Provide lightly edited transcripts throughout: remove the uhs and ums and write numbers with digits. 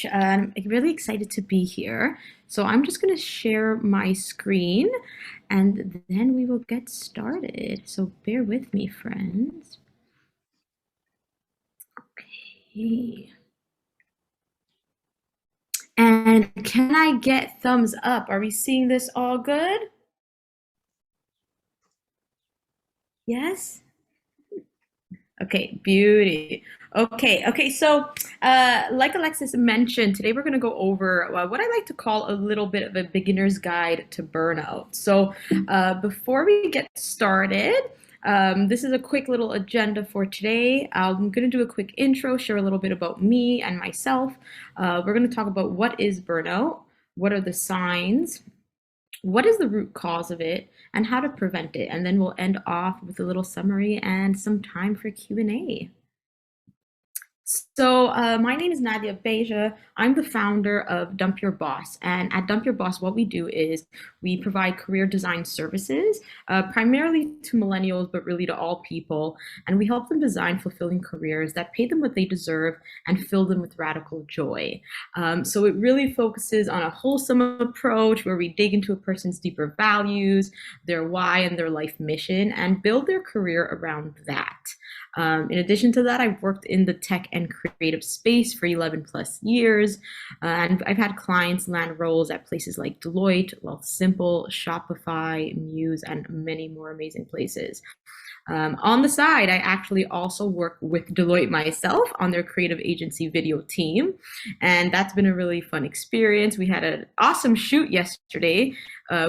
much. I'm really excited to be here. So I'm just going to share my screen and then we will get started. So bear with me, friends. Okay. And can I get thumbs up? Are we seeing this all good? Yes? Okay, beauty. Okay. So, like Alexis mentioned, today we're going to go over what I like to call a little bit of a beginner's guide to burnout. So, before we get started, this is a quick little agenda for today. I'm going to do a quick intro, share a little bit about me and myself. We're going to talk about what is burnout, what are the signs, what is the root cause of it, and how to prevent it. And then we'll end off with a little summary and some time for Q&A. So my name is Nadia Beja. I'm the founder of Dump Your Boss. And at Dump Your Boss, what we do is we provide career design services, primarily to millennials, but really to all people. And we help them design fulfilling careers that pay them what they deserve and fill them with radical joy. So it really focuses on a wholesome approach where we dig into a person's deeper values, their why, and their life mission, and build their career around that. In addition to that, I've worked in the tech and creative space for 11 plus years, and I've had clients land roles at places like Deloitte, Wealthsimple, Shopify, Muse, and many more amazing places. On the side, I actually also work with Deloitte myself on their creative agency video team, and that's been a really fun experience. We had an awesome shoot yesterday.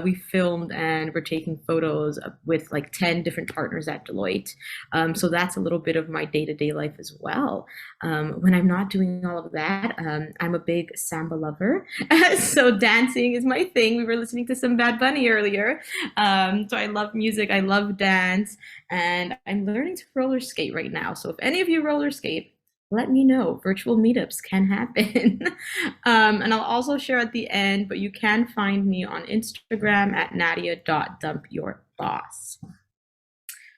We filmed and we're taking photos with like 10 different partners at Deloitte. So that's a little bit of my day-to-day life as well. When I'm not doing all of that, I'm a big samba lover. So dancing is my thing. We were listening to some Bad Bunny earlier. So I love music, I love dance, and I'm learning to roller skate right now. So if any of you roller skate, let me know. Virtual meetups can happen. And I'll also share at the end, but you can find me on Instagram at nadia.dumpyourboss.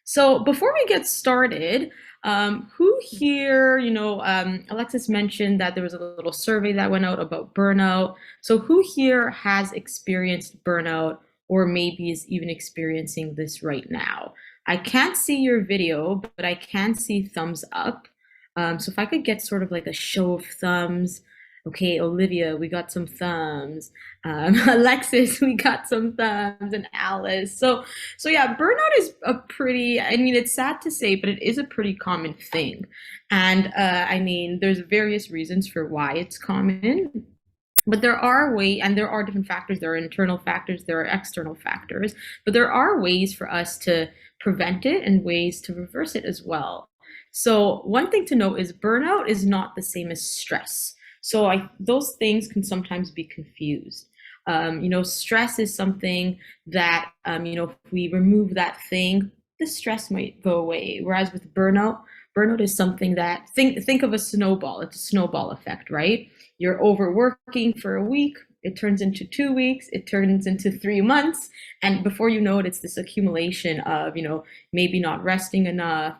So before we get started, who here, Alexis mentioned that there was a little survey that went out about burnout. So who here has experienced burnout or maybe is even experiencing this right now? I can't see your video, but I can see thumbs up. So if I could get sort of like a show of thumbs. Okay, Olivia, we got some thumbs. Alexis, we got some thumbs, and Alice. So yeah, burnout is a pretty. I mean, it's sad to say, but it is a pretty common thing. And I mean, there's various reasons for why it's common. But there are different factors. There are internal factors, there are external factors, but there are ways for us to prevent it and ways to reverse it as well. So one thing to note is burnout is not the same as stress. So those things can sometimes be confused. Stress is something that, if we remove that thing, the stress might go away. Whereas with burnout is something that, think of a snowball. It's a snowball effect, right? You're overworking for a week, it turns into 2 weeks, it turns into 3 months, and before you know it, it's this accumulation of, maybe not resting enough,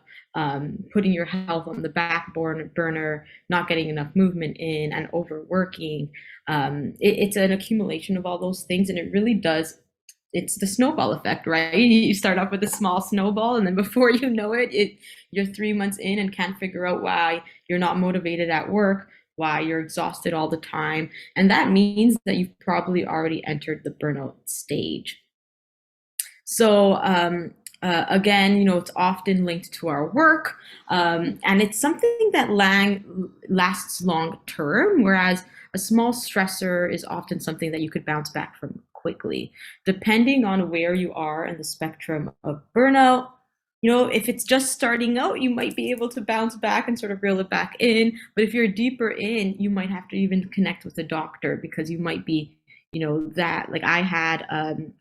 putting your health on the back burner, not getting enough movement in, and overworking. It's an accumulation of all those things, and it really does. It's the snowball effect, right? You start off with a small snowball, and then before you know it, you're 3 months in and can't figure out why you're not motivated at work, why you're exhausted all the time, and that means that you've probably already entered the burnout stage. So again, it's often linked to our work, and it's something that lasts long term, whereas a small stressor is often something that you could bounce back from quickly. Depending on where you are in the spectrum of burnout, if it's just starting out, you might be able to bounce back and sort of reel it back in. But if you're deeper in, you might have to even connect with a doctor because you might be, that like I had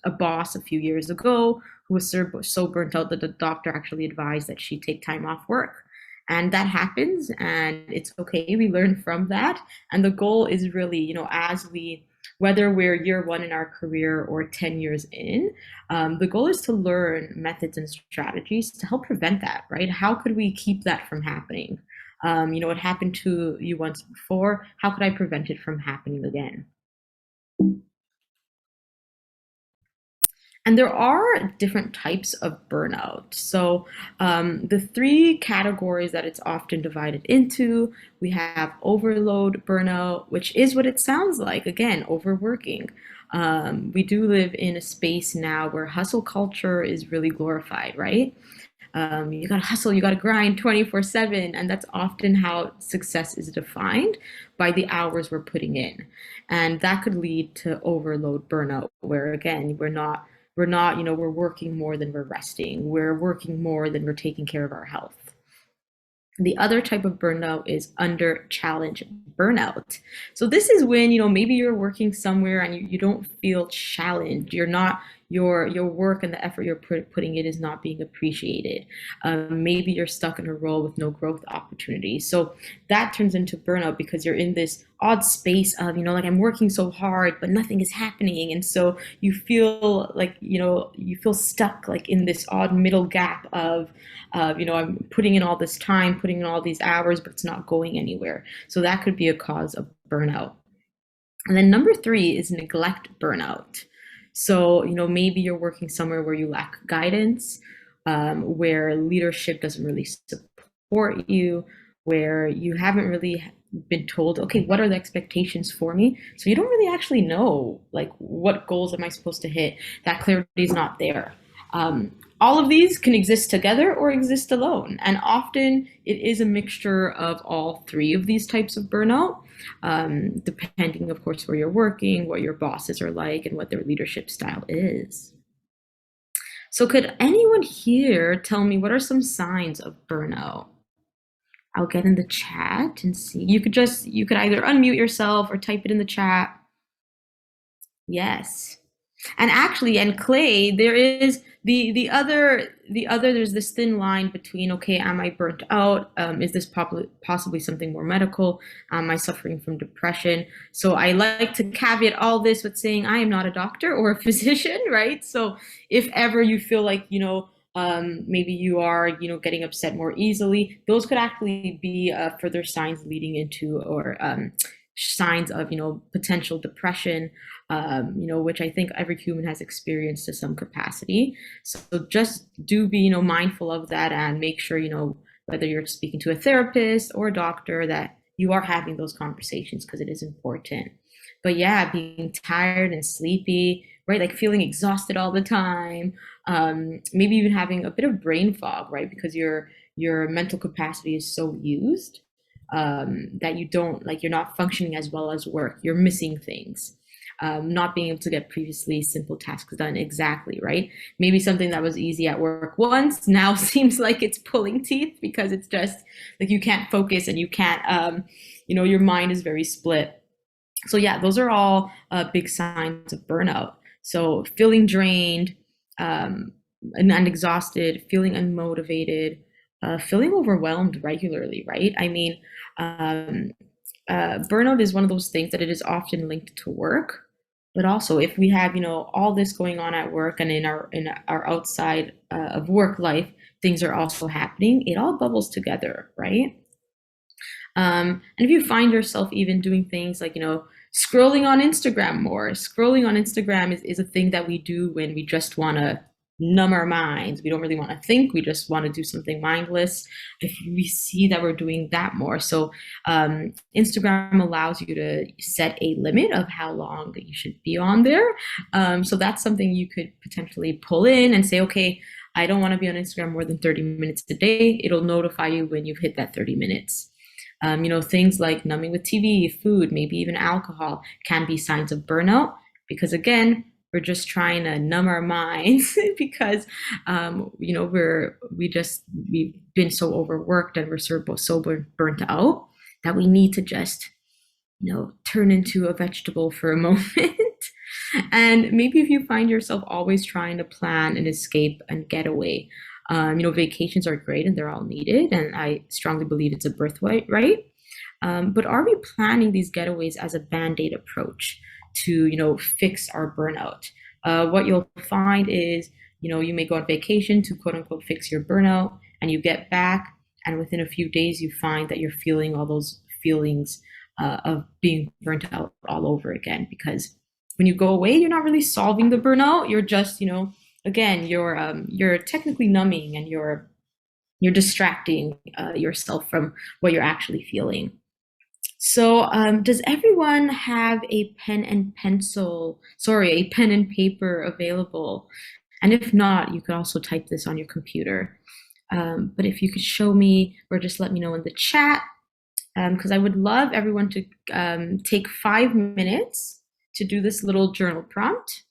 a boss a few years ago who was so burnt out that the doctor actually advised that she take time off work. And that happens and it's okay. We learn from that. And the goal is really, whether we're year one in our career or 10 years in, the goal is to learn methods and strategies to help prevent that, right? How could we keep that from happening? It happened to you once before. How could I prevent it from happening again? And there are different types of burnout. So, the three categories that it's often divided into, we have overload burnout, which is what it sounds like. Again, overworking. We do live in a space now where hustle culture is really glorified, right? You got to hustle, you got to grind 24/7. And that's often how success is defined by the hours we're putting in. And that could lead to overload burnout, where again, we're working more than we're resting. We're working more than we're taking care of our health. The other type of burnout is under challenge burnout. So this is when, maybe you're working somewhere and you don't feel challenged. You're not your work and the effort you're putting in is not being appreciated. Maybe you're stuck in a role with no growth opportunities. So that turns into burnout because you're in this odd space of, like I'm working so hard, but nothing is happening. And so you feel like, you feel stuck like in this odd middle gap of, I'm putting in all this time, putting in all these hours, but it's not going anywhere. So that could be a cause of burnout. And then number three is neglect burnout. So, maybe you're working somewhere where you lack guidance, where leadership doesn't really support you, where you haven't really been told, okay, what are the expectations for me? So you don't really actually know, like, what goals am I supposed to hit? That clarity is not there. All of these can exist together or exist alone. And often it is a mixture of all three of these types of burnout, depending, of course, where you're working, what your bosses are like, and what their leadership style is. So, could anyone here tell me what are some signs of burnout? I'll get in the chat and see. You could either unmute yourself or type it in the chat. Yes. And actually, and Clay, there is the other there's this thin line between, okay, am I burnt out? Is this possibly something more medical? Am I suffering from depression? So I like to caveat all this with saying I am not a doctor or a physician, right? So if ever you feel like, maybe you are, getting upset more easily, those could actually be further signs leading into, or signs of, potential depression, which I think every human has experienced to some capacity. So just do be, mindful of that, and make sure, whether you're speaking to a therapist or a doctor, that you are having those conversations, because it is important. But yeah, being tired and sleepy, right? Like feeling exhausted all the time, maybe even having a bit of brain fog, right? Because your mental capacity is so used, that you don't, like, you're not functioning as well as work. You're missing things. Not being able to get previously simple tasks done exactly, right? Maybe something that was easy at work once now seems like it's pulling teeth, because it's just like you can't focus and you can't, your mind is very split. So yeah, those are all big signs of burnout. So feeling drained, and exhausted, feeling unmotivated, feeling overwhelmed regularly, right? I mean, um, burnout is one of those things that it is often linked to work, but also if we have, all this going on at work and in our outside of work life, things are also happening. It all bubbles together, right? And if you find yourself even doing things like, scrolling on Instagram more, scrolling on Instagram is a thing that we do when we just want to numb our minds. We don't really want to think. We just want to do something mindless. If we see that we're doing that more. So Instagram allows you to set a limit of how long that you should be on there. So that's something you could potentially pull in and say, okay, I don't want to be on Instagram more than 30 minutes a day. It'll notify you when you've hit that 30 minutes. Things like numbing with TV, food, maybe even alcohol can be signs of burnout, because again, we're just trying to numb our minds because, we've been so overworked and we're so burnt out that we need to just, turn into a vegetable for a moment. And maybe if you find yourself always trying to plan an escape and getaway, vacations are great and they're all needed. And I strongly believe it's a birthright, right? But are we planning these getaways as a band-aid approach to, fix our burnout? What you'll find is, you may go on vacation to quote unquote fix your burnout, and you get back and within a few days you find that you're feeling all those feelings of being burnt out all over again. Because when you go away, you're not really solving the burnout. You're just, again, you're technically numbing, and you're distracting yourself from what you're actually feeling. So, does everyone have a pen and paper available? And if not, you could also type this on your computer. But if you could show me or just let me know in the chat, because I would love everyone to take 5 minutes to do this little journal prompt.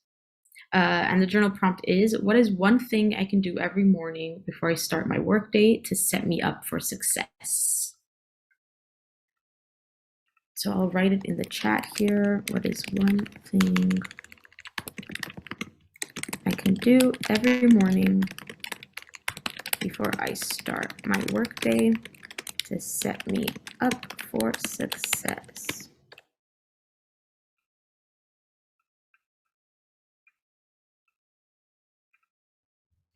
And the journal prompt is, what is one thing I can do every morning before I start my workday to set me up for success? So I'll write it in the chat here. What is one thing I can do every morning before I start my workday to set me up for success?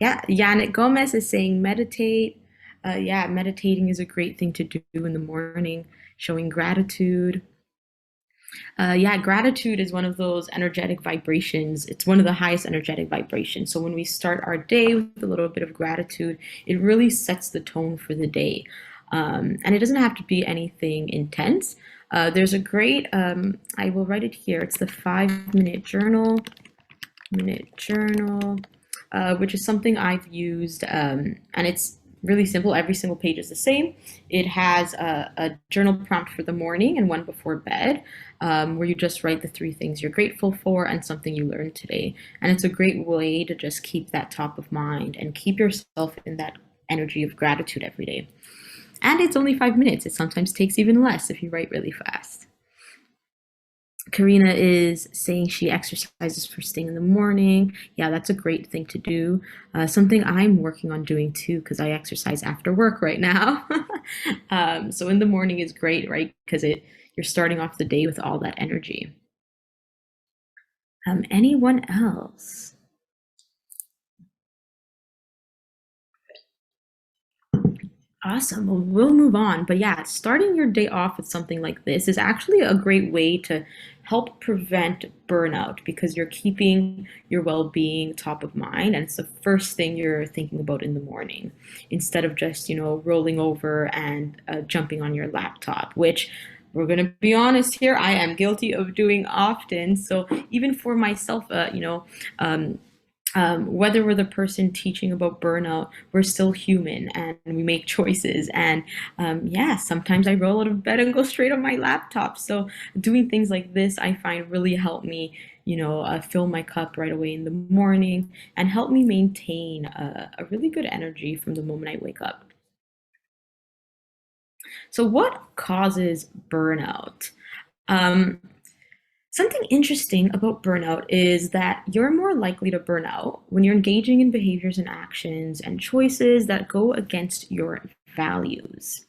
Yeah, Yannick Gomez is saying meditate. Yeah, meditating is a great thing to do in the morning, showing gratitude. Yeah, gratitude is one of those energetic vibrations. It's one of the highest energetic vibrations. So when we start our day with a little bit of gratitude, it really sets the tone for the day. And it doesn't have to be anything intense. There's a great, I will write it here. It's the 5 minute journal, which is something I've used, and it's really simple. Every single page is the same. It has a journal prompt for the morning and one before bed, where you just write the 3 things you're grateful for and something you learned today. And it's a great way to just keep that top of mind and keep yourself in that energy of gratitude every day. And it's only 5 minutes. It sometimes takes even less if you write really fast. Karina is saying she exercises first thing in the morning. Yeah, that's a great thing to do. Something I'm working on doing too, because I exercise after work right now. So in the morning is great, right? Because you're starting off the day with all that energy. Anyone else? Awesome. Well, we'll move on. But yeah, starting your day off with something like this is actually a great way to help prevent burnout, because you're keeping your well being top of mind. And it's the first thing you're thinking about in the morning, instead of just, rolling over and jumping on your laptop, which, we're going to be honest here, I am guilty of doing often. So even for myself, um, whether we're the person teaching about burnout, we're still human and we make choices. And yeah, sometimes I roll out of bed and go straight on my laptop. So doing things like this, I find really help me, fill my cup right away in the morning and help me maintain a really good energy from the moment I wake up. So, what causes burnout? Um, Something interesting about burnout is that you're more likely to burn out when you're engaging in behaviors and actions and choices that go against your values.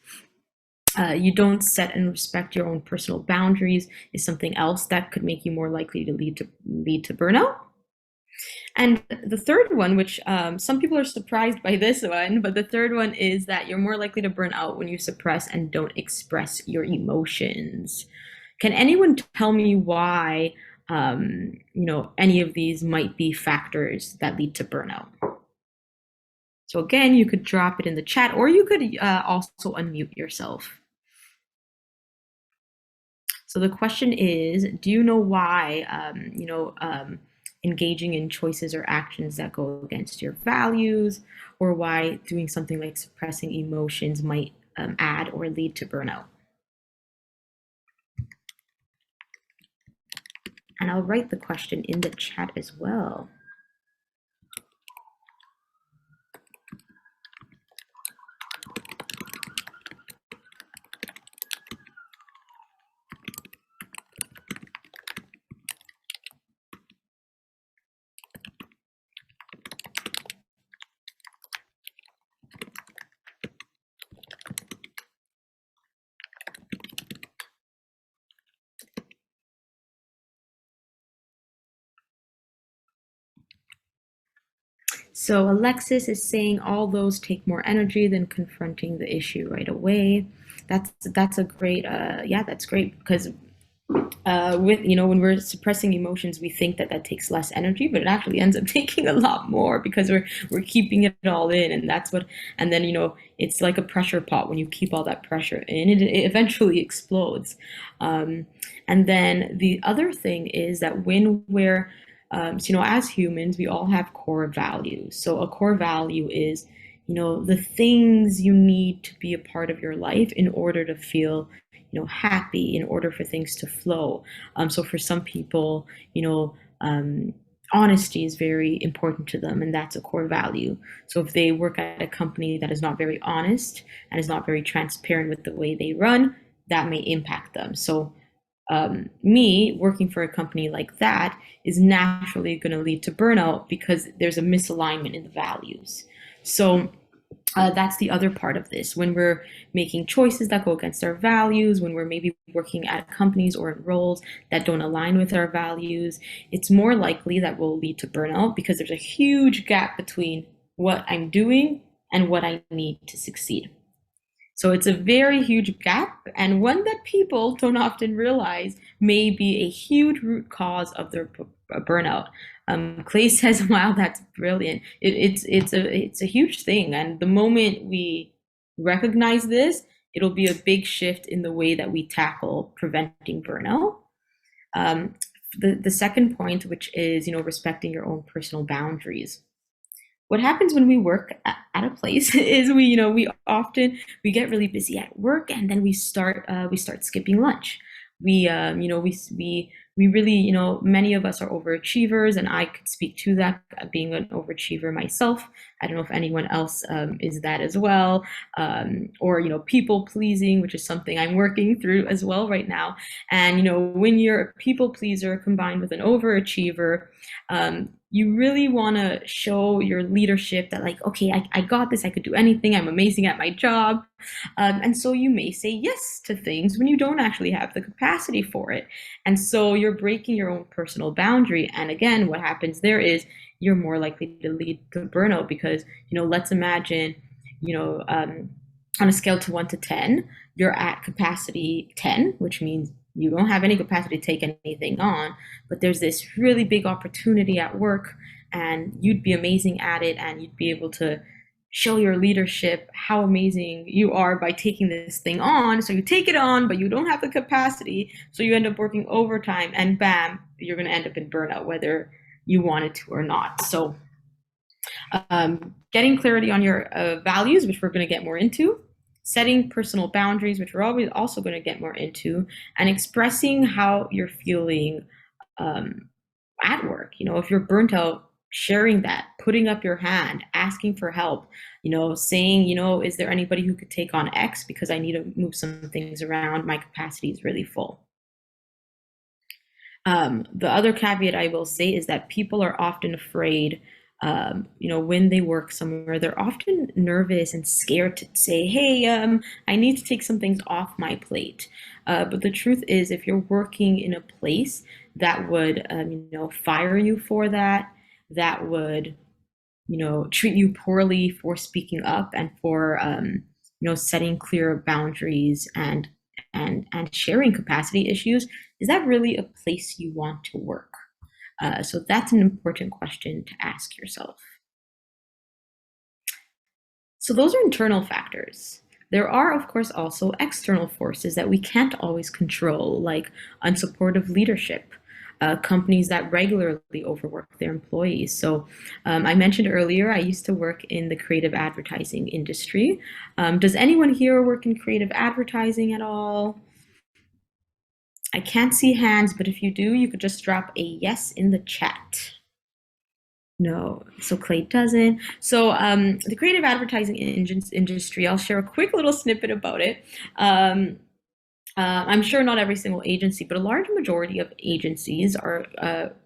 You don't set and respect your own personal boundaries is something else that could make you more likely to lead to burnout. And the third one, which some people are surprised by this one, but the third one is that you're more likely to burn out when you suppress and don't express your emotions. Can anyone tell me why, any of these might be factors that lead to burnout? So again, you could drop it in the chat, or you could also unmute yourself. So the question is, do you know why, engaging in choices or actions that go against your values, or why doing something like suppressing emotions might add or lead to burnout? And I'll write the question in the chat as well. So Alexis is saying all those take more energy than confronting the issue right away. That's a great yeah, that's great because with when we're suppressing emotions, we think that that takes less energy, but it actually ends up taking a lot more because we're keeping it all in, and that's what. And then it's like a pressure pot. When you keep all that pressure in, it eventually explodes. Um, and then the other thing is that when we're so, as humans, we all have core values. So a core value is the things you need to be a part of your life in order to feel happy, in order for things to flow. So for some people, honesty is very important to them, and that's a core value. So if they work at a company that is not very honest and is not very transparent with the way they run, that may impact them. So me working for a company like that is naturally going to lead to burnout because there's a misalignment in the values. So that's the other part of this. When we're making choices that go against our values, when we're maybe working at companies or in roles that don't align with our values, it's more likely that will lead to burnout because there's a huge gap between what I'm doing and what I need to succeed. So it's a very huge gap, and one that people don't often realize may be a huge root cause of their burnout. Clay says, "Wow, that's brilliant." It's a huge thing, and the moment we recognize this, it'll be a big shift in the way that we tackle preventing burnout. Um, the second point, which is respecting your own personal boundaries. What happens when we work at a place is we get really busy at work, and then we start skipping lunch. We really, many of us are overachievers, and I could speak to that, being an overachiever myself. I don't know if anyone else is that as well, or people pleasing, which is something I'm working through as well right now. And when you're a people pleaser combined with an overachiever, you really want to show your leadership that, like, okay, I got this, I could do anything, I'm amazing at my job. And so you may say yes to things when you don't actually have the capacity for it. And so you're breaking your own personal boundary. And again, what happens there is you're more likely to lead to burnout because, let's imagine, you know, um, on a scale to 1 to 10, you're at capacity 10, which means you don't have any capacity to take anything on, but there's this really big opportunity at work, and you'd be amazing at it, and you'd be able to show your leadership how amazing you are by taking this thing on. So you take it on, but you don't have the capacity, so you end up working overtime, and bam, you're going to end up in burnout, whether you wanted to or not. So getting clarity on your values, which we're going to get more into, setting personal boundaries, which we're always also going to get more into, and expressing how you're feeling um, at work. If you're burnt out, sharing that, putting up your hand, asking for help, saying, is there anybody who could take on X because I need to move some things around. My capacity is really full. The other caveat I will say is that people are often afraid, when they work somewhere, they're often nervous and scared to say, hey, I need to take some things off my plate. But the truth is, if you're working in a place that would, fire you for that, that would, treat you poorly for speaking up and for, setting clear boundaries and sharing capacity issues, is that really a place you want to work? So that's an important question to ask yourself. So those are internal factors. There are, of course, also external forces that we can't always control, like unsupportive leadership, companies that regularly overwork their employees. So I mentioned earlier, I used to work in the creative advertising industry. Does anyone here work in creative advertising at all? I can't see hands, but if you do, you could just drop a yes in the chat. No, so Clay doesn't. So the creative advertising industry, I'll share a quick little snippet about it. I'm sure not every single agency, but a large majority of agencies are,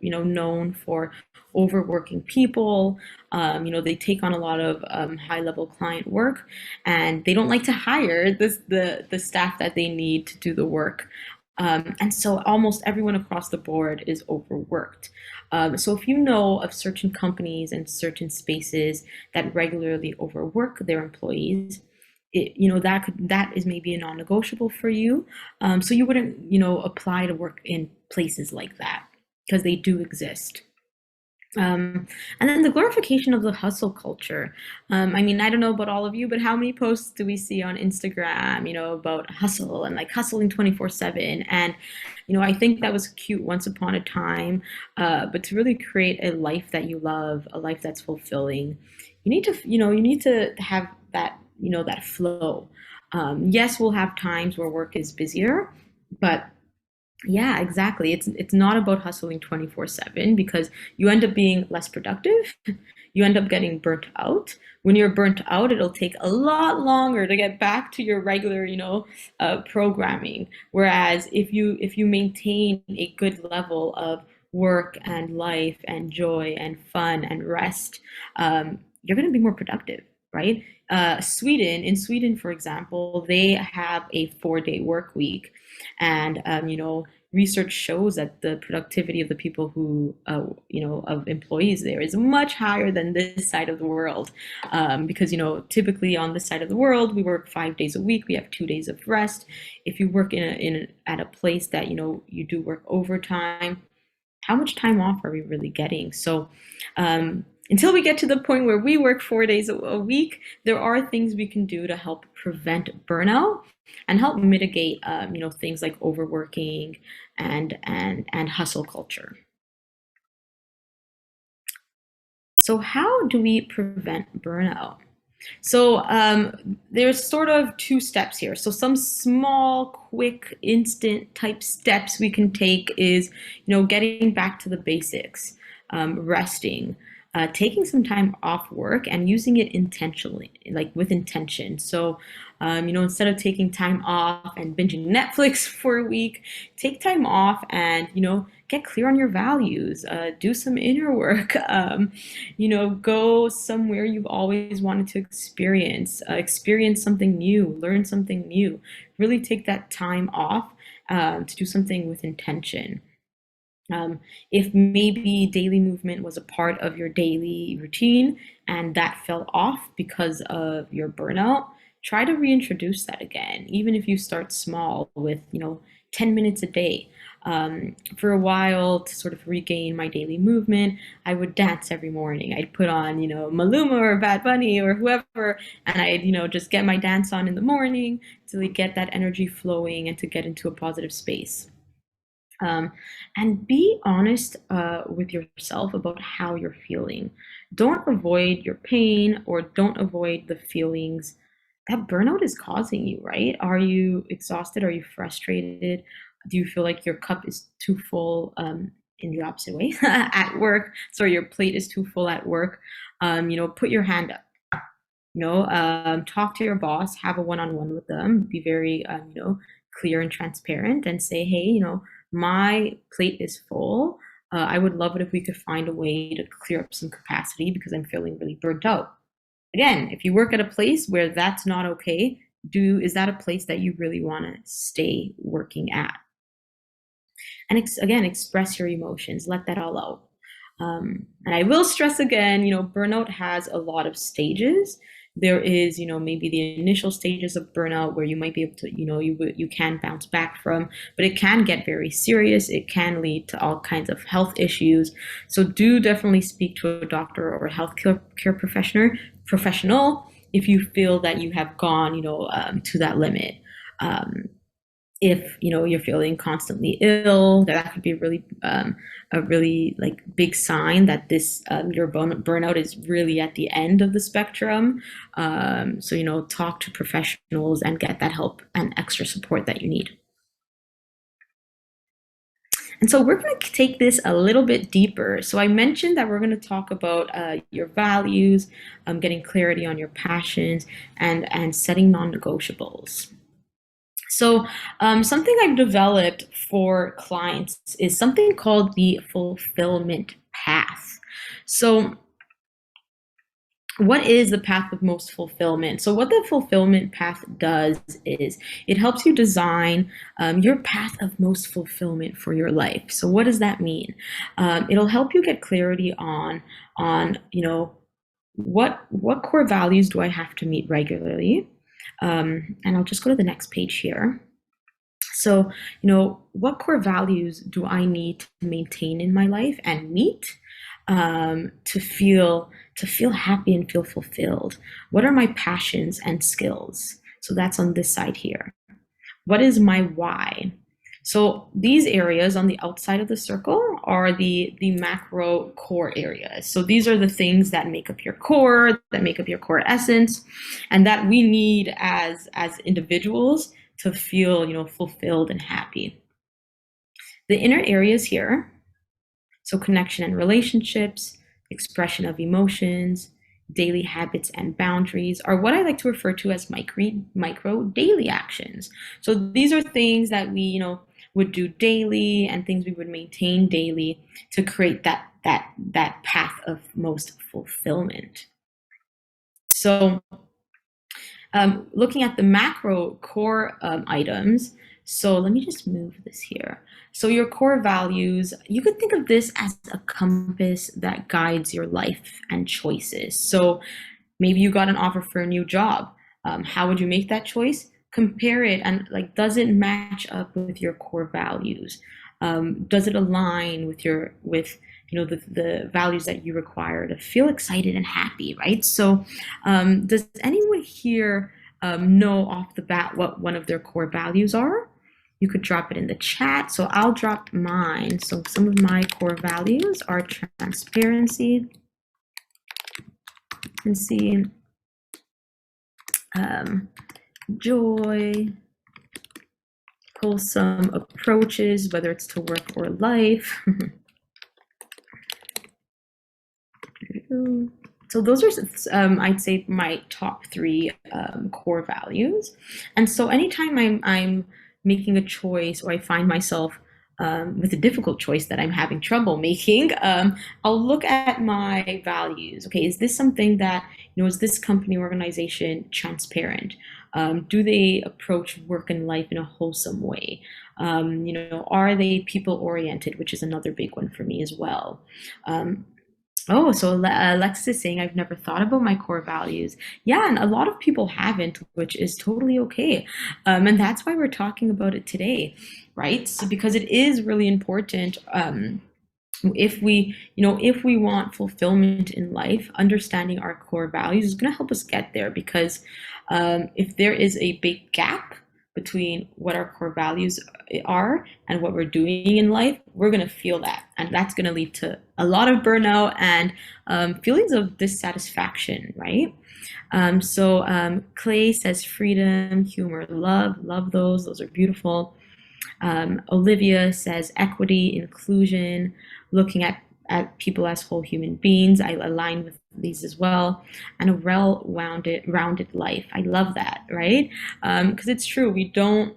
known for overworking people. They take on a lot of high-level client work, and they don't like to hire the staff that they need to do the work. And so almost everyone across the board is overworked. So if you know of certain companies and certain spaces that regularly overwork their employees, that is maybe a non-negotiable for you. So you wouldn't apply to work in places like that because they do exist. And then the glorification of the hustle culture. I mean, I don't know about all of you, but how many posts do we see on Instagram, about hustle and like hustling 24/7? And, I think that was cute once upon a time. But to really create a life that you love, a life that's fulfilling, you need to have that flow. Yes, we'll have times where work is busier, but yeah, exactly. It's not about hustling 24/7 because you end up being less productive. You end up getting burnt out. When you're burnt out, it'll take a lot longer to get back to your regular, programming. Whereas if you maintain a good level of work and life and joy and fun and rest, you're going to be more productive, right? In Sweden, for example, they have a 4-day work week, and research shows that the productivity of the people of employees there is much higher than this side of the world, because typically on this side of the world we work 5 days a week, we have 2 days of rest. If you work at a place that you do work overtime, how much time off are we really getting? So until we get to the point where we work 4 days a week, there are things we can do to help prevent burnout and help mitigate, things like overworking and hustle culture. So how do we prevent burnout? So there's sort of two steps here. So some small, quick, instant type steps we can take is, getting back to the basics, resting, taking some time off work and using it intentionally, like with intention. So, instead of taking time off and binging Netflix for a week, take time off and, get clear on your values, do some inner work, go somewhere you've always wanted to experience something new, learn something new, really take that time off to do something with intention. If maybe daily movement was a part of your daily routine and that fell off because of your burnout, try to reintroduce that again, even if you start small with, 10 minutes a day. For a while, to sort of regain my daily movement, I would dance every morning. I'd put on, Maluma or Bad Bunny or whoever, and I'd, just get my dance on in the morning to like, get that energy flowing and to get into a positive space. Um, and be honest with yourself about how you're feeling. Don't avoid your pain or don't avoid the feelings that burnout is causing you, right? Are you exhausted? Are you frustrated? Do you feel like your cup is too full, in the opposite way at work? Sorry, your plate is too full at work. Put your hand up. Talk to your boss, have a one-on-one with them, be very, clear and transparent and say, hey, my plate is full. I would love it if we could find a way to clear up some capacity because I'm feeling really burnt out. Again, if you work at a place where that's not okay, is that a place that you really want to stay working at? And again, express your emotions, let that all out. And I will stress again, burnout has a lot of stages. There is, maybe the initial stages of burnout where you might be able to, you can bounce back from, but it can get very serious. It can lead to all kinds of health issues. So do definitely speak to a doctor or a healthcare professional if you feel that you have gone, to that limit. If you're feeling constantly ill, that could be a really like big sign that this your burnout is really at the end of the spectrum. So talk to professionals and get that help and extra support that you need. And so we're going to take this a little bit deeper. So I mentioned that we're going to talk about your values, getting clarity on your passions, and setting non-negotiables. So, something I've developed for clients is something called the fulfillment path. So, what is the path of most fulfillment? So, what the fulfillment path does is it helps you design your path of most fulfillment for your life. So, what does that mean? It'll help you get clarity on what core values do I have to meet regularly, and I'll just go to the next page here. So, what core values do I need to maintain in my life and meet to feel happy and feel fulfilled? What are my passions and skills? So that's on this side here. What is my why? So these areas on the outside of the circle are the macro core areas. So these are the things that make up your core, that make up your core essence, and that we need as individuals to feel, fulfilled and happy. The inner areas here, so connection and relationships, expression of emotions, daily habits and boundaries, are what I like to refer to as micro daily actions. So these are things that we, would do daily and things we would maintain daily to create that path of most fulfillment. So looking at the macro core items, so let me just move this here. So your core values, you could think of this as a compass that guides your life and choices. So maybe you got an offer for a new job. How would you make that choice? Compare it and does it match up with your core values? Does it align with the values that you require to feel excited and happy, right? So does anyone here know off the bat what one of their core values are? You could drop it in the chat. So I'll drop mine. So some of my core values are transparency, and see, joy, wholesome approaches, whether it's to work or life. So those are, I'd say, my top three core values. And so anytime I'm making a choice, or I find myself with a difficult choice that I'm having trouble making, I'll look at my values. Okay, is this something that, is this company organization transparent? Do they approach work and life in a wholesome way? Are they people oriented, which is another big one for me as well. Oh, so Alexis is saying, I've never thought about my core values. Yeah, and a lot of people haven't, which is totally okay. And that's why we're talking about it today, right? So because it is really important, if we want fulfillment in life, understanding our core values is going to help us get there. Because if there is a big gap between what our core values are and what we're doing in life, we're going to feel that. And that's going to lead to a lot of burnout and feelings of dissatisfaction, right? So Clay says freedom, humor, love those. Those are beautiful. Olivia says equity, inclusion, looking at people as whole human beings. I align with these as well. And a rounded life. I love that, right? Because it's true. We don't,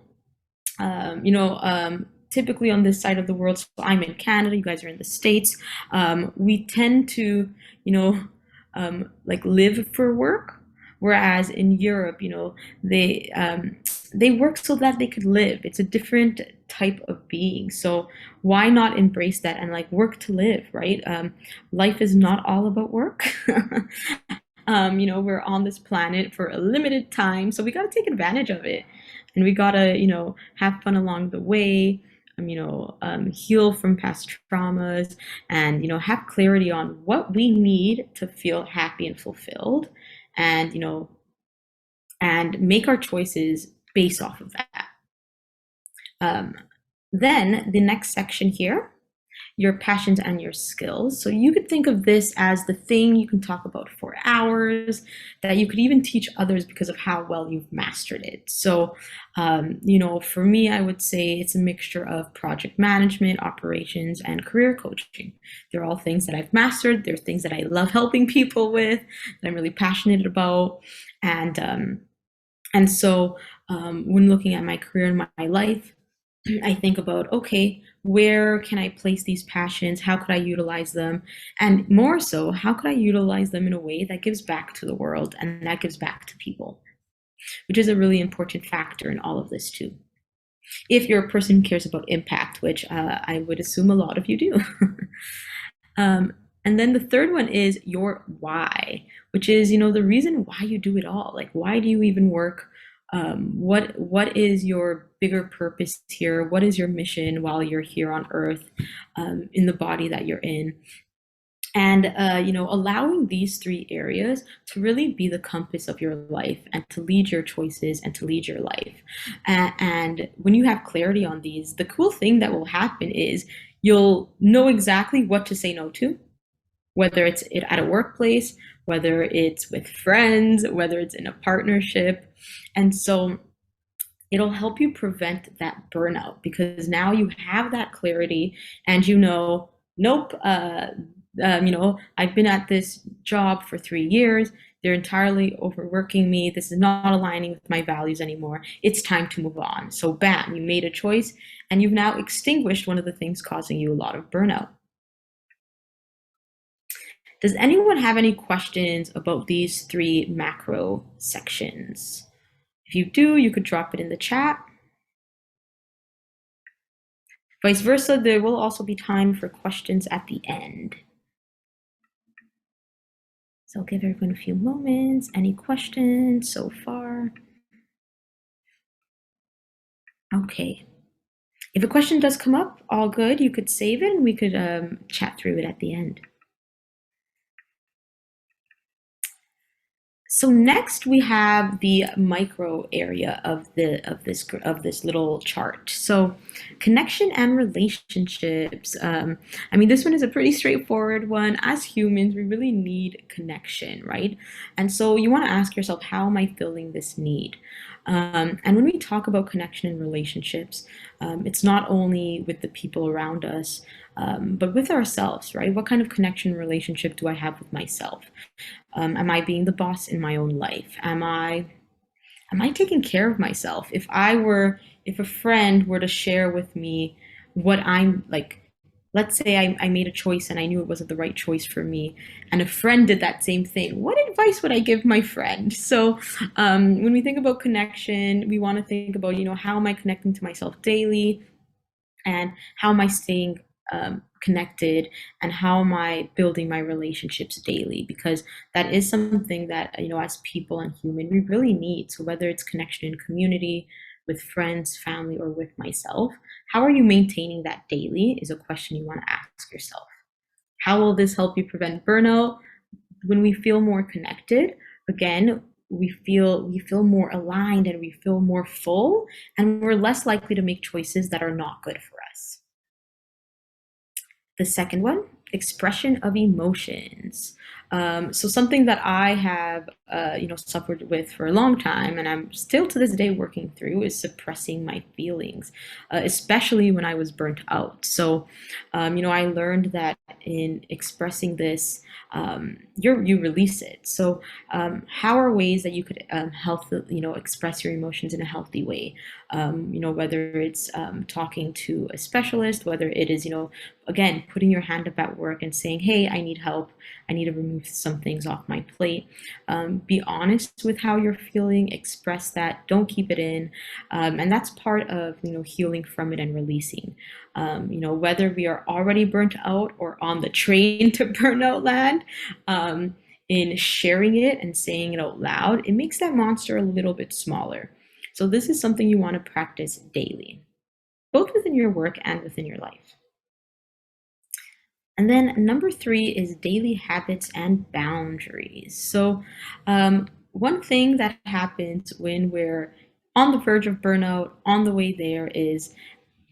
typically on this side of the world, so I'm in Canada, you guys are in the States, we tend to, live for work. Whereas in Europe, they work so that they could live. It's a different type of being. So why not embrace that and work to live, right? Life is not all about work. We're on this planet for a limited time, so we got to take advantage of it, and we got to, have fun along the way. Heal from past traumas, and have clarity on what we need to feel happy and fulfilled, and and make our choices based off of that. Then the next section here, your passions and your skills. So you could think of this as the thing you can talk about for hours, that you could even teach others because of how well you've mastered it. So, for me, I would say it's a mixture of project management, operations, and career coaching. They're all things that I've mastered. They're things that I love helping people with, that I'm really passionate about. And so when looking at my career and my life, I think about, okay, where can I place these passions? How could I utilize them? And more so, how could I utilize them in a way that gives back to the world and that gives back to people, which is a really important factor in all of this too. If you're a person who cares about impact, which I would assume a lot of you do. um, and then the third one is your why, which is, the reason why you do it all. Like, why do you even work? What is your bigger purpose here? What is your mission while you're here on Earth, in the body that you're in? And allowing these three areas to really be the compass of your life and to lead your choices and to lead your life. And when you have clarity on these, the cool thing that will happen is you'll know exactly what to say no to, whether it's at a workplace, whether it's with friends, whether it's in a partnership. And so it'll help you prevent that burnout because now you have that clarity and nope, I've been at this job for 3 years. They're entirely overworking me. This is not aligning with my values anymore. It's time to move on. So bam, you made a choice and you've now extinguished one of the things causing you a lot of burnout. Does anyone have any questions about these three macro sections? If you do, you could drop it in the chat. Vice versa, there will also be time for questions at the end. So I'll give everyone a few moments. Any questions so far? Okay. If a question does come up, all good. You could save it and we could chat through it at the end. So next we have the micro area of this little chart. So connection and relationships. This one is a pretty straightforward one. As humans, we really need connection, right? And so you want to ask yourself, how am I filling this need? And when we talk about connection and relationships, it's not only with the people around us, but with ourselves, right? What kind of connection and relationship do I have with myself? Am I being the boss in my own life? Am I taking care of myself? If a friend were to share with me what I'm like, let's say I made a choice and I knew it wasn't the right choice for me, and a friend did that same thing, what advice would I give my friend? So when we think about connection, we want to think about, how am I connecting to myself daily? And how am I staying connected, and how am I building my relationships daily? Because that is something that, as people and human, we really need. So whether it's connection in community, with friends, family, or with myself, how are you maintaining that daily is a question you want to ask yourself. How will this help you prevent burnout? When we feel more connected, again, we feel more aligned and we feel more full, and we're less likely to make choices that are not good for us. The second one, expression of emotions. So something that I have, suffered with for a long time, and I'm still to this day working through, is suppressing my feelings, especially when I was burnt out. So, I learned that in expressing this, you release it. So, how are ways that you could express your emotions in a healthy way? Whether it's talking to a specialist, whether it is, again, putting your hand up at work and saying, hey, I need help. I need to remove some things off my plate. Be honest with how you're feeling, express that, don't keep it in. And that's part of, healing from it and releasing. Whether we are already burnt out or on the train to burnout land, in sharing it and saying it out loud, it makes that monster a little bit smaller. So this is something you want to practice daily, both within your work and within your life. And then number 3 is daily habits and boundaries. So one thing that happens when we're on the verge of burnout, on the way there, is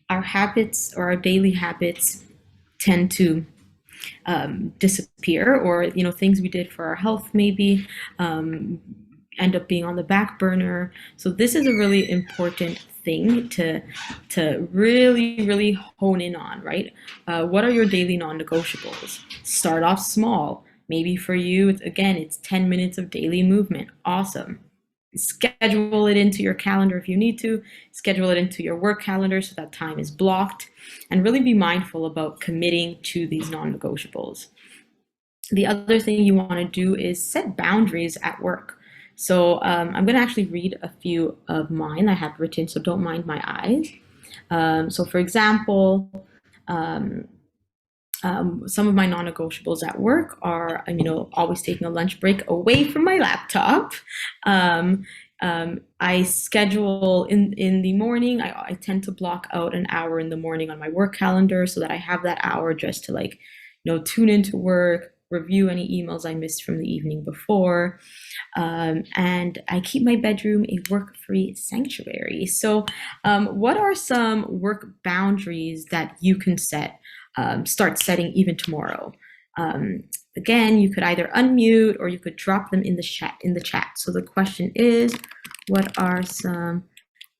our habits or our daily habits tend to disappear, or things we did for our health maybe end up being on the back burner. So this is a really important thing to really hone in on, right? What are your daily non-negotiables? Start off small. Maybe for you, it's 10 minutes of daily movement. Awesome. schedule it into your calendar if you need to, schedule it into your work calendar so that time is blocked, and really be mindful about committing to these non-negotiables. The other thing you want to do is set boundaries at work. So I'm going to actually read a few of mine I have written, so don't mind my eyes. So for example, um, some of my non-negotiables at work are, always taking a lunch break away from my laptop. Um, I schedule in the morning. I tend to block out an hour in the morning on my work calendar so that I have that hour just to tune into work, review any emails I missed from the evening before. And I keep my bedroom a work-free sanctuary. So, what are some work boundaries that you can start setting even tomorrow? Again, you could either unmute or you could drop them in the chat. So the question is, what are some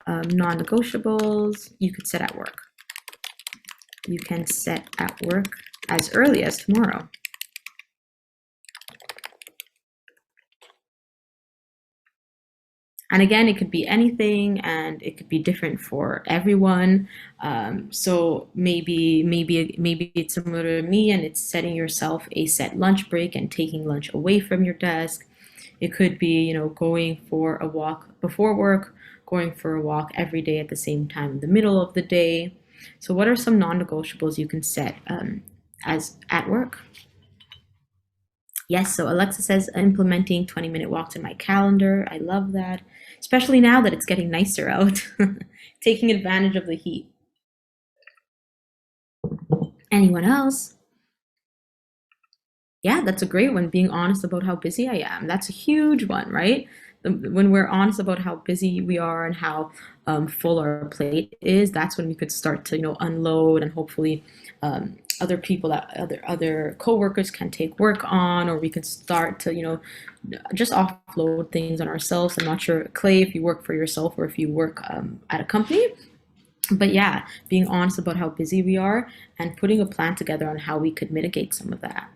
non-negotiables you could set at work? You can set at work as early as tomorrow. And again, it could be anything, and it could be different for everyone. So maybe it's similar to me, and it's setting yourself a set lunch break and taking lunch away from your desk. It could be, going for a walk before work, going for a walk every day at the same time in the middle of the day. So what are some non-negotiables you can set as at work? Yes, so Alexa says implementing 20-minute walks in my calendar. I love that, especially now that it's getting nicer out, taking advantage of the heat. Anyone else? Yeah, that's a great one. Being honest about how busy I am. That's a huge one, right? When we're honest about how busy we are and how full our plate is, that's when we could start to, unload, and hopefully other people that other coworkers can take work on, or we can start to, just offload things on ourselves. I'm not sure, Clay, if you work for yourself or if you work at a company, but yeah, being honest about how busy we are and putting a plan together on how we could mitigate some of that.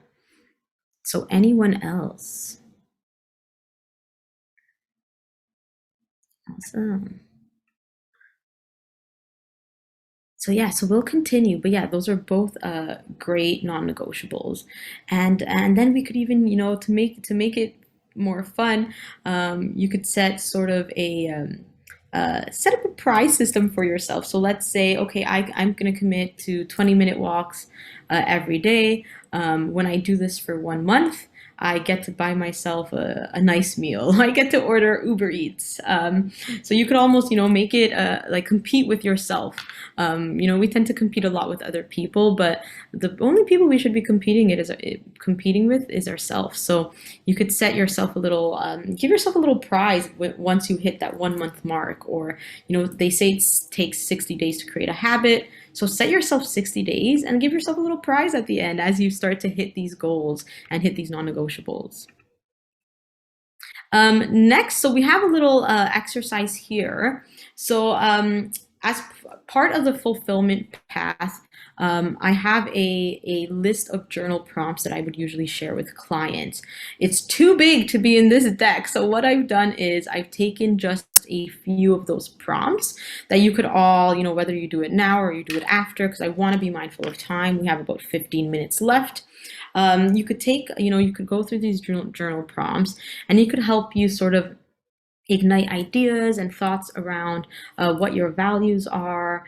So anyone else? Awesome. So yeah, so we'll continue, but yeah, those are both great non-negotiables, and then we could even, to make it more fun, you could set sort of set up a prize system for yourself. So let's say, okay, I'm going to commit to 20-minute walks every day. When I do this for 1 month, I get to buy myself a nice meal. I get to order Uber Eats. So you could almost, make it like compete with yourself. We tend to compete a lot with other people, but the only people we should be competing with is ourselves. So you could set yourself give yourself a little prize once you hit that 1 month mark, or they say it takes 60 days to create a habit. So set yourself 60 days and give yourself a little prize at the end as you start to hit these goals and hit these non-negotiables. Next, so we have a little exercise here. So as part of the fulfillment path, I have a list of journal prompts that I would usually share with clients. It's too big to be in this deck. So what I've done is I've taken just a few of those prompts that you could all, whether you do it now or you do it after, because I want to be mindful of time. We have about 15 minutes left. You could you could go through these journal prompts, and it could help you sort of ignite ideas and thoughts around what your values are,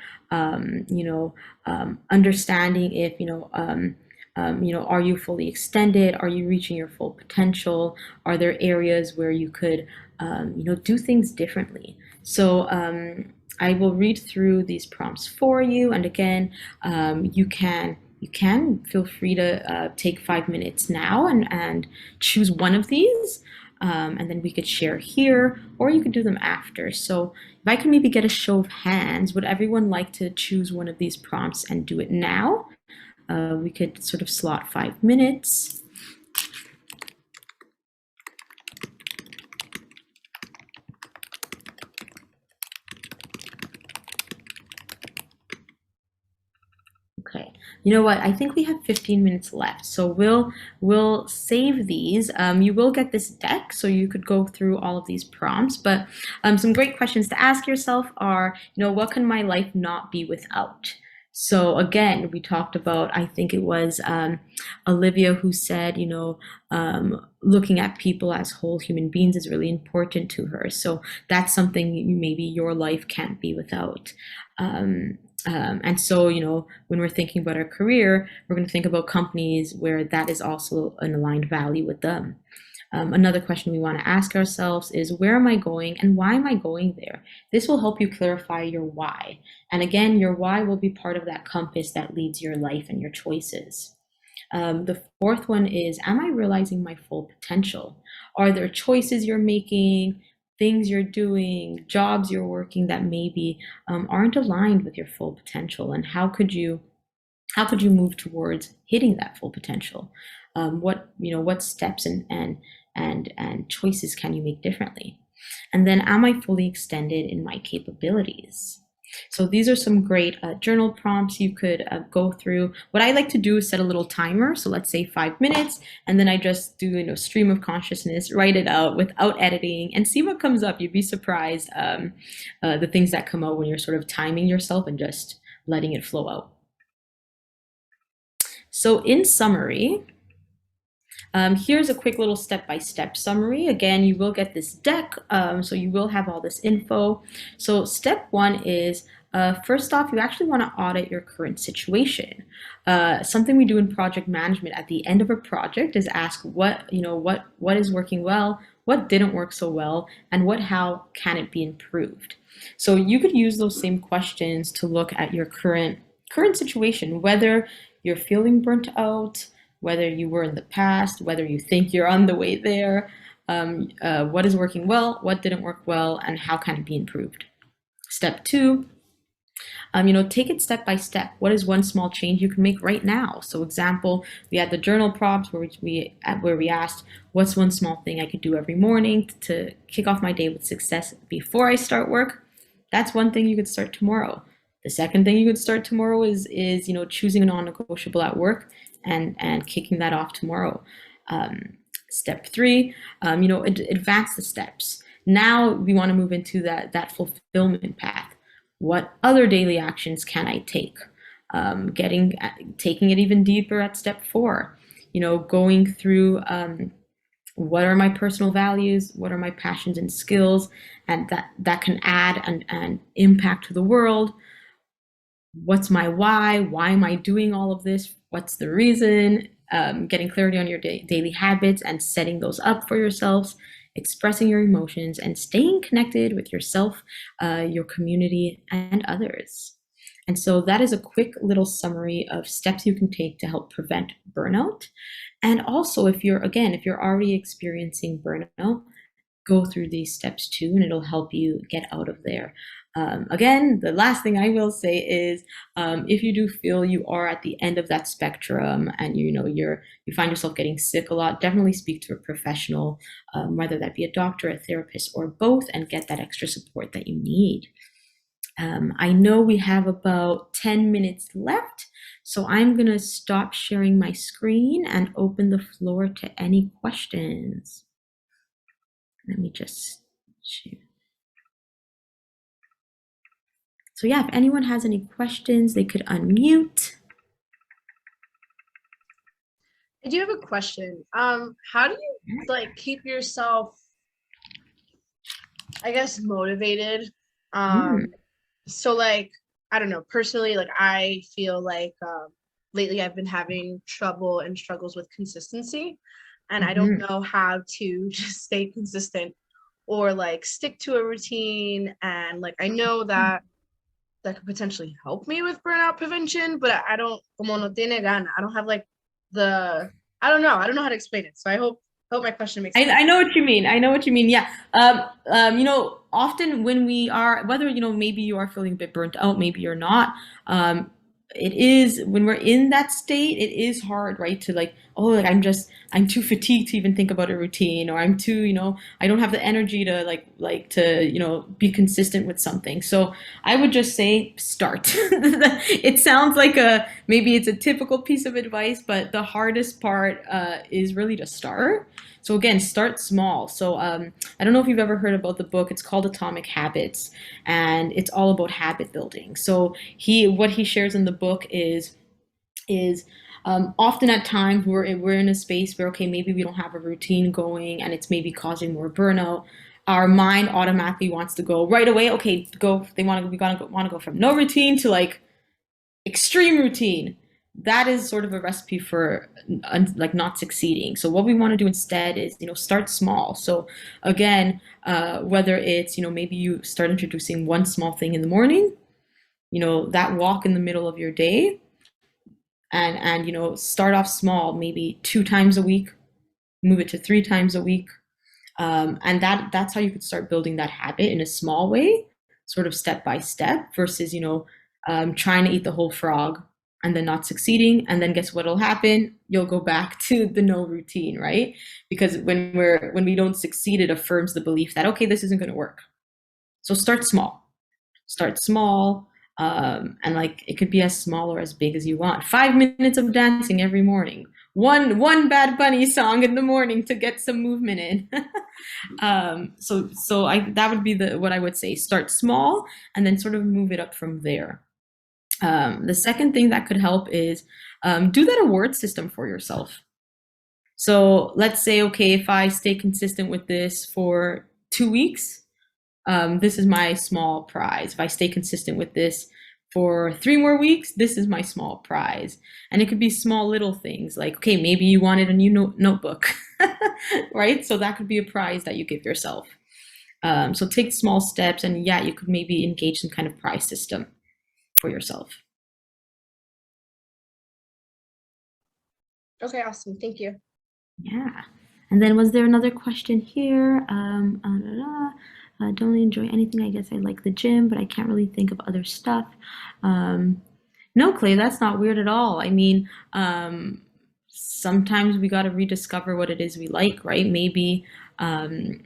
understanding if, are you fully extended? Are you reaching your full potential? Are there areas where you could, do things differently? So I will read through these prompts for you. And again, you can feel free to take 5 minutes now and choose one of these. And then we could share here, or you could do them after. So if I can maybe get a show of hands, would everyone like to choose one of these prompts and do it now? We could sort of slot 5 minutes. Okay, You know what? I think we have 15 minutes left, so we'll save these. You will get this deck, so you could go through all of these prompts. But some great questions to ask yourself are, what can my life not be without? So again, we talked about, I think it was Olivia who said, looking at people as whole human beings is really important to her. So that's something maybe your life can't be without. And so, when we're thinking about our career, we're going to think about companies where that is also an aligned value with them. Another question we want to ask ourselves is, where am I going and why am I going there? This will help you clarify your why. And again, your why will be part of that compass that leads your life and your choices. The fourth one is, am I realizing my full potential? Are there choices you're making, things you're doing, jobs you're working that maybe aren't aligned with your full potential? And how could you move towards hitting that full potential? What steps and choices can you make differently? And then, am I fully extended in my capabilities? So these are some great journal prompts you could go through. What I like to do is set a little timer. So let's say 5 minutes, and then I just do stream of consciousness, write it out without editing, and see what comes up. You'd be surprised the things that come out when you're sort of timing yourself and just letting it flow out. So in summary, here's a quick little step-by-step summary. Again, you will get this deck, so you will have all this info. So step one is, first off, you actually want to audit your current situation. Something we do in project management at the end of a project is ask what is working well, what didn't work so well, and how can it be improved. So you could use those same questions to look at your current situation, whether you're feeling burnt out, whether you were in the past, whether you think you're on the way there, what is working well, what didn't work well, and how can it be improved. Step two, take it step by step. What is one small change you can make right now? So example, we had the journal prompts where we asked, what's one small thing I could do every morning to kick off my day with success before I start work? That's one thing you could start tomorrow. The second thing you could start tomorrow is choosing a non-negotiable at work and kicking that off tomorrow. Step three, advance the steps. Now we want to move into that fulfillment path. What other daily actions can I take? Taking it even deeper at step four. Going through what are my personal values, what are my passions and skills, and that can add an impact to the world. What's my why? Why am I doing all of this? What's the reason? Getting clarity on your daily habits and setting those up for yourselves, expressing your emotions, and staying connected with yourself, your community, and others. And so that is a quick little summary of steps you can take to help prevent burnout. And also, if you're already experiencing burnout, go through these steps too, and it'll help you get out of there. Again, the last thing I will say is, if you do feel you are at the end of that spectrum and you find yourself getting sick a lot, definitely speak to a professional, whether that be a doctor, a therapist, or both, and get that extra support that you need. I know we have about 10 minutes left, so I'm going to stop sharing my screen and open the floor to any questions. Let me just share. So yeah, if anyone has any questions, they could unmute. I do have a question. How do you keep yourself, I guess, motivated? So I don't know, personally, I feel lately I've been having trouble and struggles with consistency, and I don't know how to just stay consistent or stick to a routine. And I know that could potentially help me with burnout prevention, but I don't, como no tiene gana. I don't have I don't know how to explain it. So I hope my question makes sense. I know what you mean. Yeah. Often when we are, whether, maybe you are feeling a bit burnt out, maybe you're not, it is when we're in that state, it is hard, right? To like, oh, like I'm too fatigued to even think about a routine, or I'm too, I don't have the energy to like to, be consistent with something. So I would just say start. It sounds like maybe it's a typical piece of advice, but the hardest part is really to start. So again, start small. So I don't know if you've ever heard about the book. It's called Atomic Habits, and it's all about habit building. So what he shares in the book is often at times we're in a space where, okay, maybe we don't have a routine going, and it's maybe causing more burnout. Our mind automatically wants to go right away. Okay, go. We want to go from no routine to like extreme routine. That is sort of a recipe for like not succeeding. So what we want to do instead is, start small. So again, whether it's, maybe you start introducing one small thing in the morning, that walk in the middle of your day, and start off small, maybe 2 times a week, move it to 3 times a week, and that's how you could start building that habit in a small way, sort of step by step, versus trying to eat the whole frog and then not succeeding, and then guess what'll happen? You'll go back to the no routine, right? Because when we don't succeed, it affirms the belief that, okay, this isn't going to work. So start small, and like it could be as small or as big as you want. 5 minutes of dancing every morning, one Bad Bunny song in the morning to get some movement in. So I that would be the what I would say. Start small and then sort of move it up from there. The second thing that could help is do that award system for yourself. So let's say, okay, if I stay consistent with this for 2 weeks, this is my small prize. If I stay consistent with this for 3 more weeks, this is my small prize. And it could be small little things like, okay, maybe you wanted a new notebook, right? So that could be a prize that you give yourself. So take small steps, and yeah, you could maybe engage some kind of prize system for yourself. Okay, awesome. Thank you. Yeah. And then was there another question here? Don't really enjoy anything. I guess I like the gym, but I can't really think of other stuff. Um, no, Clay, that's not weird at all. I mean, sometimes we got to rediscover what it is we like, right? Um,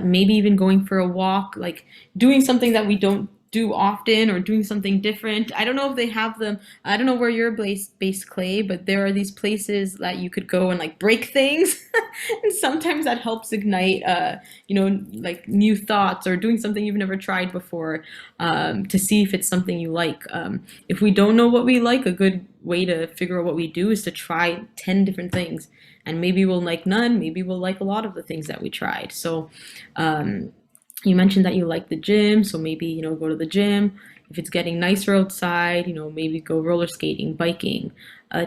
maybe even going for a walk, like doing something that we don't do often, or doing something different. I don't know if they have them. I don't know where you're based, Clay, but there are these places that you could go and like break things. And sometimes that helps ignite, like new thoughts, or doing something you've never tried before, to see if it's something you like. If we don't know what we like, a good way to figure out what we do is to try 10 different things. And maybe we'll like none, maybe we'll like a lot of the things that we tried. So, you mentioned that you like the gym, so maybe, go to the gym. If it's getting nicer outside, maybe go roller skating, biking.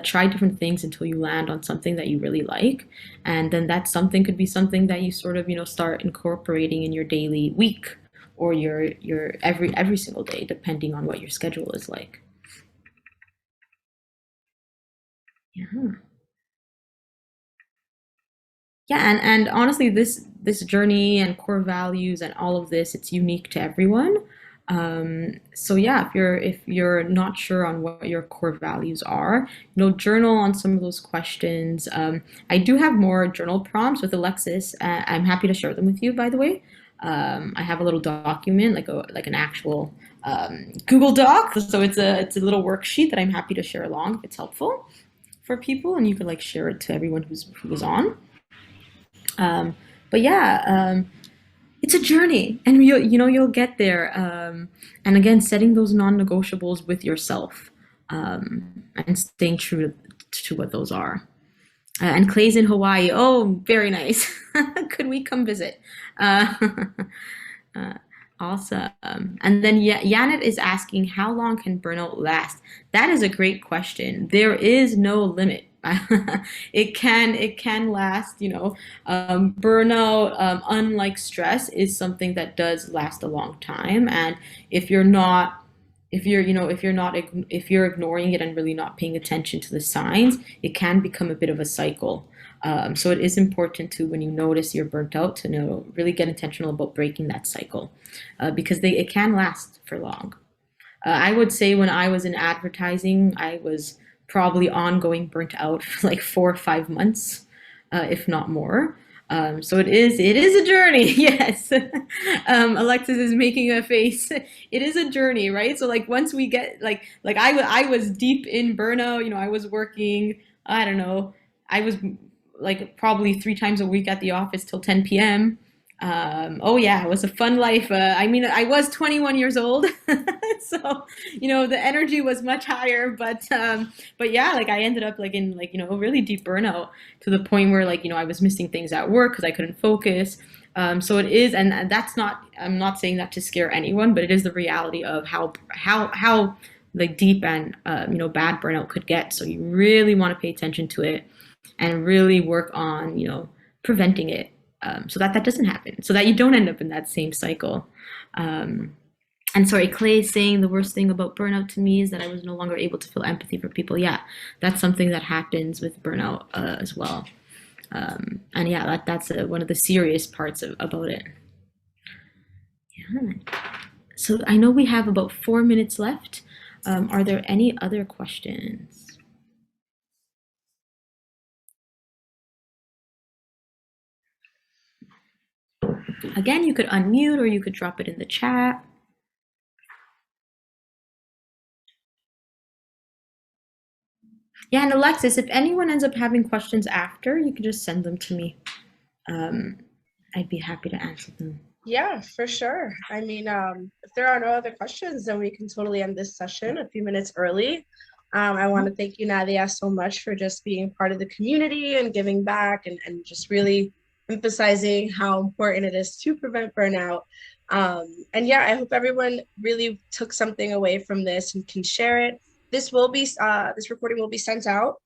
Try different things until you land on something that you really like. And then that something could be something that you sort of, start incorporating in your daily week, or your every single day, depending on what your schedule is like. Yeah. Yeah, and honestly, this journey and core values and all of this, it's unique to everyone. So yeah, if you're not sure on what your core values are, journal on some of those questions. I do have more journal prompts with Alexis. I'm happy to share them with you, by the way. I have a little document, like an actual Google Doc. So it's a little worksheet that I'm happy to share along if it's helpful for people, and you could like share it to everyone who's on. Um, but yeah, it's a journey, and you'll get there. And again, setting those non-negotiables with yourself, and staying true to what those are. And Clay's in Hawaii. Oh, very nice. Could we come visit? Uh, uh, awesome. And then Janet is asking, how long can burnout last? That is a great question. There is no limit. It can last, burnout, unlike stress, is something that does last a long time. And if you're not if you're you know if you're ignoring it and really not paying attention to the signs, it can become a bit of a cycle. So it is important to, when you notice you're burnt out, to really get intentional about breaking that cycle, because it can last for long. I would say when I was in advertising, I was probably ongoing burnt out for like 4 or 5 months, if not more. So it is a journey. Yes. Alexis is making a face. It is a journey, right? So like once we get like I was deep in burnout. I was working. I don't know. I was like probably 3 times a week at the office till 10 p.m. Oh yeah, it was a fun life. I mean, I was 21 years old, so the energy was much higher. But yeah, like I ended up like in like a really deep burnout to the point where like I was missing things at work because I couldn't focus. So it is, and that's not. I'm not saying that to scare anyone, but it is the reality of how like deep and bad burnout could get. So you really want to pay attention to it and really work on preventing it, so that doesn't happen, so that you don't end up in that same cycle. Um, and sorry, Clay is saying the worst thing about burnout to me is that I was no longer able to feel empathy for people. Yeah, that's something that happens with burnout as well. And yeah, that's one of the serious parts about it. Yeah. So I know we have about 4 minutes left. Are there any other questions? Again, you could unmute or you could drop it in the chat. Yeah, and Alexis, if anyone ends up having questions after, you can just send them to me. I'd be happy to answer them. Yeah, for sure. I mean, if there are no other questions, then we can totally end this session a few minutes early. I want to thank you, Nadia, so much for just being part of the community and giving back and just really emphasizing how important it is to prevent burnout. And yeah, I hope everyone really took something away from this and can share it. This recording will be sent out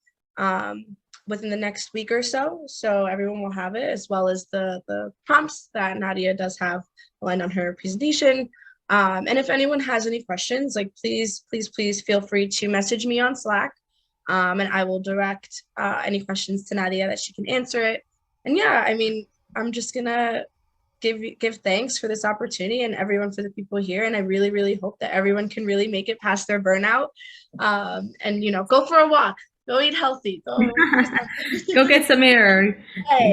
within the next week or so. So everyone will have it, as well as the prompts that Nadia does have aligned on her presentation. And if anyone has any questions, like please feel free to message me on Slack. And I will direct any questions to Nadia that she can answer it. And yeah, I mean, I'm just gonna give thanks for this opportunity and everyone for the people here. And I really hope that everyone can really make it past their burnout. And go for a walk, go eat healthy, go Go get some air,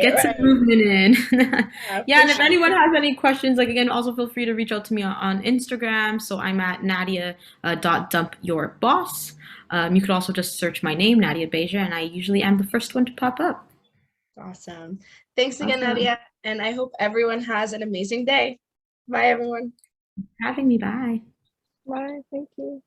get some right. movement in. Yeah, Yeah, for and if sure. anyone has any questions, like again, also feel free to reach out to me on Instagram. So I'm at Nadia dot your boss. You could also just search my name, Nadia Beja, and I usually am the first one to pop up. Awesome. Thanks again, Awesome. Nadia. And I hope everyone has an amazing day. Bye, everyone. Having me. Bye. Bye. Thank you.